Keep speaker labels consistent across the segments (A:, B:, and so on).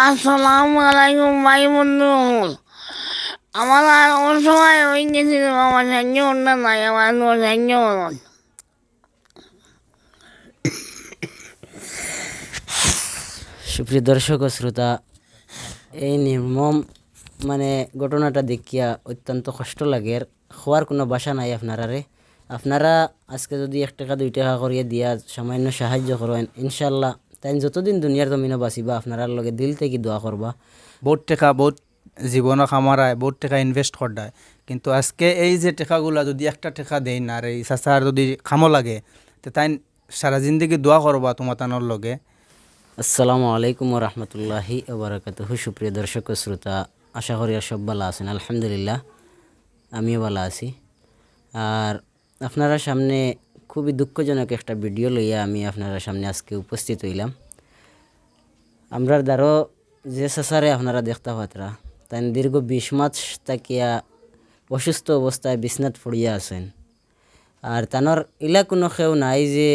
A: আসসালামু আলাইকুম ভাই বন্ধু। আমার আর অসময় হয়ে গেছিল, আমার সাহায্য করতে নাই, আমার সাহায্য করুন।
B: সুপ্রিয় দর্শক ও শ্রোতা, এই নির্মম ঘটনাটা দেখিয়া অত্যন্ত কষ্ট লাগে। হওয়ার কোনো বাসা নাই আপনারা আজকে যদি 1 টাকা 2 টাকা করিয়া দিয়া সামান্য সাহায্য করেন, ইনশাল্লাহ তাই যতদিন দুনিয়ার জমিনে বাঁচিবা আপনার লগে দিল থেকে দোয়া করবা।
C: বহুত টাকা বহুত জীবনও খামারায়, বহুত টাকা ইনভেস্ট করদায়, কিন্তু আজকে এই যে টাকাগুলা যদি 1 টাকা দেই না, আর এই চাচার যদি খামো লাগে, তো তাই সারা জিন্দগি দোয়া করবা তোমার তানোর লগে।
B: আসসালামু আলাইকুম ওয়া রাহমাতুল্লাহি ওয়া বারাকাতুহু। সুপ্রিয় দর্শক ও শ্রোতা, আশা করি আর সব ভালো আছেন। আলহামদুলিল্লাহ, আমিও ভালো আছি। আর আপনারা সামনে খুবই দুঃখজনক একটা ভিডিও লইয়া আমি আপনারা সামনে আজকে উপস্থিত হইলাম। আমরার দ্বারও যে চাচারে আপনারা দেখতে পাত্রা, তাই দীর্ঘ 20 মাস তাকিয়া অসুস্থ অবস্থায় বিছনাত পড়িয়া আছেন। আর তানোর ইলা কোনো কেউ নাই যে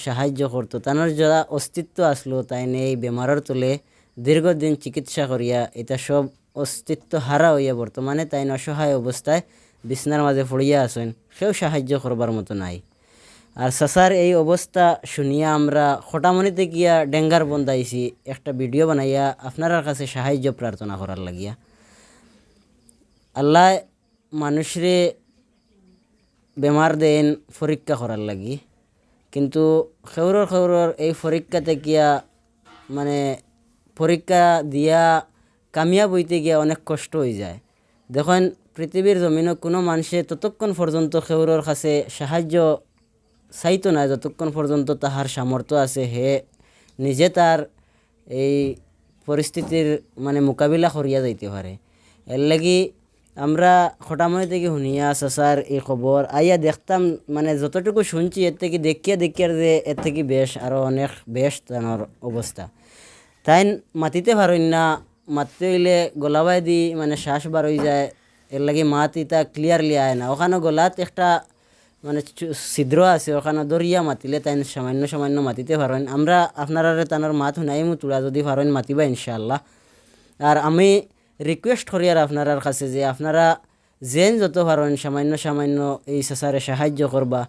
B: সাহায্য করতো। তানোর যারা অস্তিত্ব আসলো তাই এই বেমারের তলে দীর্ঘদিন চিকিৎসা করিয়া এটা সব অস্তিত্ব হারা হইয়া বর্তমানে তাই অসহায় অবস্থায় বিছনার মাঝে পড়িয়া আছেন, কেউ সাহায্য করবার মতো নাই। আর চাচার এই অবস্থা শুনিয়া আমরা খটামনিতে গিয়া ডেঙ্গার বন্ধাইছি একটা ভিডিও বানাইয়া আপনার কাছে সাহায্য প্রার্থনা করার লাগিয়া। আল্লাহ মানুষরে বেমার দেন পরীক্ষা করার লাগি, কিন্তু খেউরর এই পরীক্ষাতে গিয়া পরীক্ষা দিয়া কামিয়াব হইতে গিয়া অনেক কষ্ট হয়ে যায়। দেখেন, পৃথিবীর জমিনে কোনো মানুষে ততক্ষণ পর্যন্ত খেউরর কাছে সাহায্য চাইতো না যতক্ষণ পর্যন্ত তাহার সামর্থ্য আছে, হে নিজে তার এই পরিস্থিতির মোকাবিলা করিয়া যাইতে পারে। এর লাগি আমরা খটাময় থেকে শুনিয়া চাচার এই খবর আইয়া দেখতাম, যতটুকু শুনছি এর থেকে দেখিয়া যে এর থেকে বেশ আরও অনেক বেশ তানোর অবস্থা। তাই মাতিতে পারেন না, মাততে হইলে গলাবাই দি শ্বাস বার হয়ে যায়। এর লাগি মাত ইতা ক্লিয়ারলি আয় না। ওখানে গলাত একটা ছিদ্র আছে, ওখানে দরিয়া মাতিলে তাই সামান্য মাতিতে পারেন। আমরা আপনারা তানোর মাত শুনাইমু, তোরা যদি পারেন মাতিবা ইনশাআল্লাহ। আর আমি রিকোয়েস্ট করি আর আপনার কাছে যে আপনারা যেন যত পারেন সামান্য এই চাচারে সাহায্য করবা।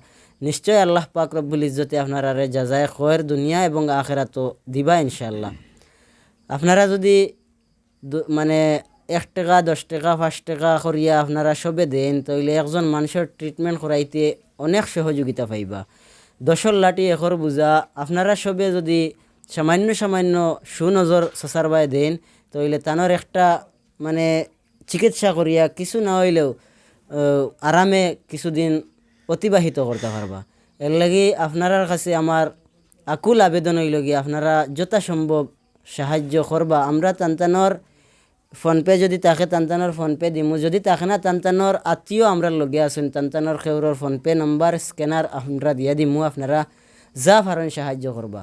B: নিশ্চয় আল্লাহ পাক রব্বুল ইজ্জতে আপনারা জাযায়ে খয়ের দুনিয়া এবং আখিরাত দিবা ইনশাআল্লাহ। আপনারা যদি 1 টাকা 10 টাকা 5 টাকা করিয়া আপনারা সবে দেন, তাইলে একজন মানুষের ট্রিটমেন্ট করাইতে অনেক সহযোগিতা পাইবা। 10 লাঠি 1 বুঝা। আপনারা সবে যদি সামান্য সুনজর চাচার বাই দেন, তাইলে তানোর একটা চিকিৎসা করিয়া কিছু না হইলেও আরামে কিছুদিন অতিবাহিত করতে পারবা। এর লাগি আপনার কাছে আমার আকুল আবেদন হইল গিয়ে আপনারা যথাসম্ভব সাহায্য করবা। আমরা তানতানোর ফোনপে যদি তাকে তানতানোর ফোনপে দিমু, যদি তাকে না তানতানোর আত্মীয় আমরা লগে আসুন, তানতানোর খেউরর ফোনপে নাম্বার স্ক্যানার আমরা দিয়া দিমু, আপনারা যা পারেন সাহায্য করবা।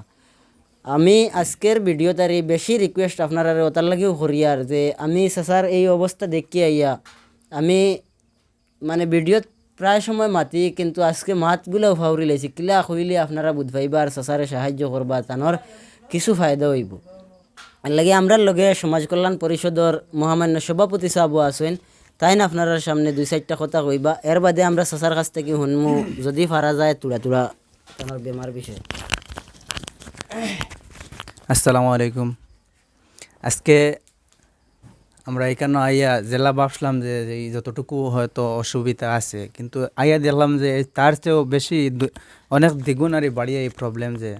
B: আমি আজকের ভিডিওটার এই বেশি রিকোয়েস্ট আপনারা ওটার লাগেও করিয়ার যে আমি চাচার এই অবস্থা দেখি আইয়া আমি ভিডিওত প্রায় সময় মাতি, কিন্তু আজকে মাতগুলোও ফাউরি লাইছি কিলা হইলে আপনারা বুঝবাইবা আর চাচারে সাহায্য করবা, তানোর কিছু ফায়দা হইব। আর লাগে আমরা লগে সমাজ কল্যাণ পরিষদর মহামান্য সভাপতি সাহেব আছেন, তাই না আপনার সামনে 2-4টা কথা কইবা। এর বাদে আমরা চাচার কাছ থেকে শুনমু যদি পারা যায় তুলা তানোর বেমার বিষয়ে।
C: আসসালামু আলাইকুম। আজকে আমরা এখানে আইয়া জেলা ভাবছিলাম যে এই যতটুকু হয়তো অসুবিধা আছে, কিন্তু আইয়া দেখলাম যে তার চেয়েও বেশি অনেক দ্বিগুণ আর বাড়িয়ে এই প্রবলেম যে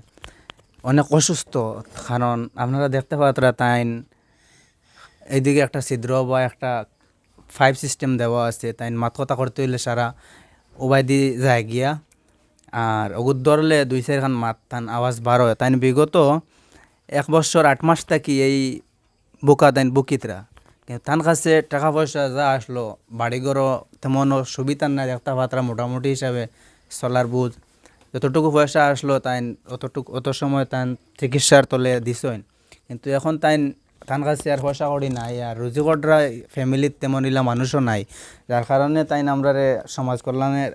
C: অনেক অসুস্থ। কারণ আপনারা দেখতে পাত্রা তাইন এইদিকে একটা ছিদ্র বা একটা 5 সিস্টেম দেওয়া আছে, তাইন মাত কথা করতে হইলে সারা ওবাই দি যায় গিয়া, আর অগুদ ধরলে 2-4 খান মাত তান আওয়াজ বার হয়। তাইন বিগত 1 বছর 8 মাস থাকি এই বোকা তাইন বুকিতরা, কিন্তু তার কাছে টাকা পয়সা যা আসলো, বাড়িঘরও তেমন সুবিধা নাই দেখতে পাত্রা, মোটামুটি হিসাবে চলার বুঝ যতটুকু পয়সা আসলো তাইন অত সময় তাইন চিকিৎসার তলে দিছেন। কিন্তু এখন তাইন তার কাছে আর পয়সা করি নাই, আর রুজিকটরা ফ্যামিলির তেমন ইলা মানুষও নাই, যার কারণে তাইন আমরা সমাজ কল্যাণের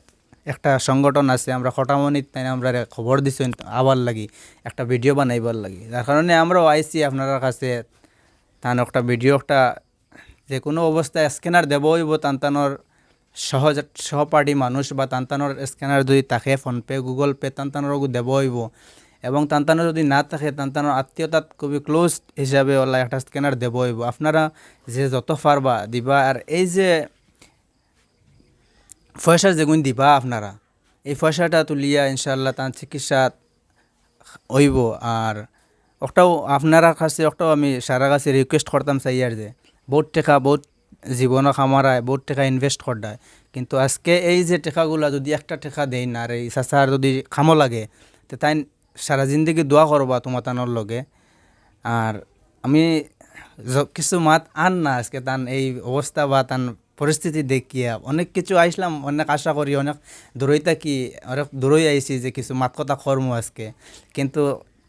C: একটা সংগঠন আছে, আমরা খটামনিত তাই আমরা খবর দিছেন আবার লাগি একটা ভিডিও বানাইবার লাগি, যার কারণে আমরাও আইসি আপনার কাছে তান একটা ভিডিও একটা যে কোনো অবস্থায় স্ক্যানার দেব হইব তান্তানোর সহপাঠী মানুষ বা তান্তানোর স্ক্যানার যদি থাকে ফোনপে গুগল পে তান্তানোরও দেব হইব এবং তান্তানো যদি না থাকে তান্তানোর আত্মীয়তা খুবই ক্লোজ হিসাবে ওলা একটা স্ক্যানার দেব হইব আপনারা যে যত পারবা দিবা আর এই যে পয়সা যেগুন দিবা আপনারা এই পয়সাটা তুলিয়া ইনশাআল্লাহ তার চিকিৎসা হইব আর ওটাও আপনারা কাছে ওটাও আমি সারা কাছে রিকোয়েস্ট করতাম চাইয়ার যে বহুত টাকা বহুত জীবনও খামারায় বহুত টাকা ইনভেস্ট করদায় কিন্তু আজকে এই যে টাকাগুলা যদি একটা টাকা দেয় না আর এই চাচার যদি খামো লাগে তো তাই সারা জিন্দগি দোয়া করবা তোমার তানোর লগে আর আমি কিছু মাত আন না আজকে তান এই অবস্থা বা তান পরিস্থিতি দেখিয়া অনেক কিছু আইসলাম অনেক আশা করি অনেক দূরই থাকি অনেক দূরই আইছি যে কিছু মাত কথা কর্ম আজকে কিন্তু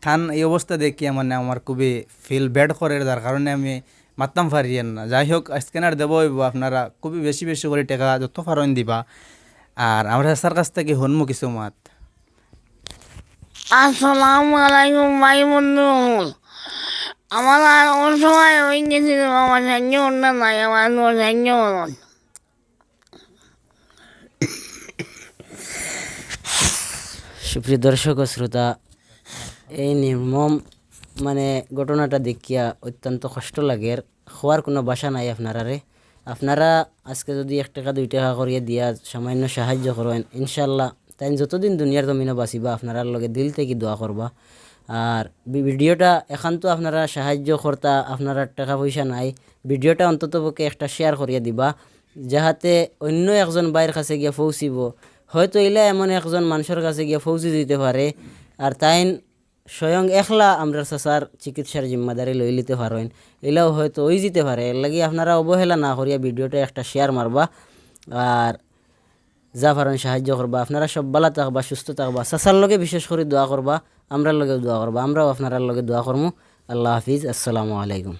C: থান এই অবস্থা দেখিয়া মানে আমার খুবই ফিল ব্যাড করে যার কারণে আমি মারতাম পারিয়েন না যাই হোক স্ক্যানার দেবো হইব আপনারা খুবই বেশি বেশি করে টাকা যত ফারণ দিবা আর আমরা স্যার কাছ থেকে হনমু কিছু মাত
A: আসসালামু আলাইকুম ভাই বন্ধু আমার আর ওই সময় হয়ে গেছিল আমার সহ্য করতে নাই আমার সহ্য করুন
B: সুপ্রিয় দর্শক ও শ্রোতা, এই নির্মম মানে ঘটনাটা দেখিয়া অত্যন্ত কষ্ট লাগে। হওয়ার কোনো বাসা নাই আপনারা আজকে যদি 1 টাকা 2 টাকা করিয়ে দিয়া সামান্য সাহায্য করেন ইনশাল্লাহ তাই যতদিন দুনিয়ার জমিনে বাঁচিবা আপনারা লগে দিল থেকে দোয়া করবা। আর ভিডিওটা একান্ত আপনারা সাহায্য করতা, আপনারা টাকা পয়সা নাই, ভিডিওটা অন্ততপক্ষে একটা শেয়ার করিয়া দিবা যাহাতে অন্য একজন বাইরের কাছে গিয়া পৌঁছিব। হয়তো এলা এমন একজন মানুষের কাছে গিয়া পৌঁছে দিতে পারে আর তাই স্বয়ং একলা আমরা চাচার চিকিৎসার জিম্মাদারি লই লিতে পারেন, এলাও হয়তো ওই যেতে পারে। এর লাগি আপনারা অবহেলা না করিয়া ভিডিওটা একটা শেয়ার মারবা আর যা পারেন সাহায্য করবা। আপনারা সব ভালো থাকবা, সুস্থ থাকবা, চাচার লগে বিশেষ করে দোয়া করবা, আমরার লগে দোয়া করবা, আমরাও আপনার লগে দোয়া করবো। আল্লাহ হাফিজ, আসসালামু আলাইকুম।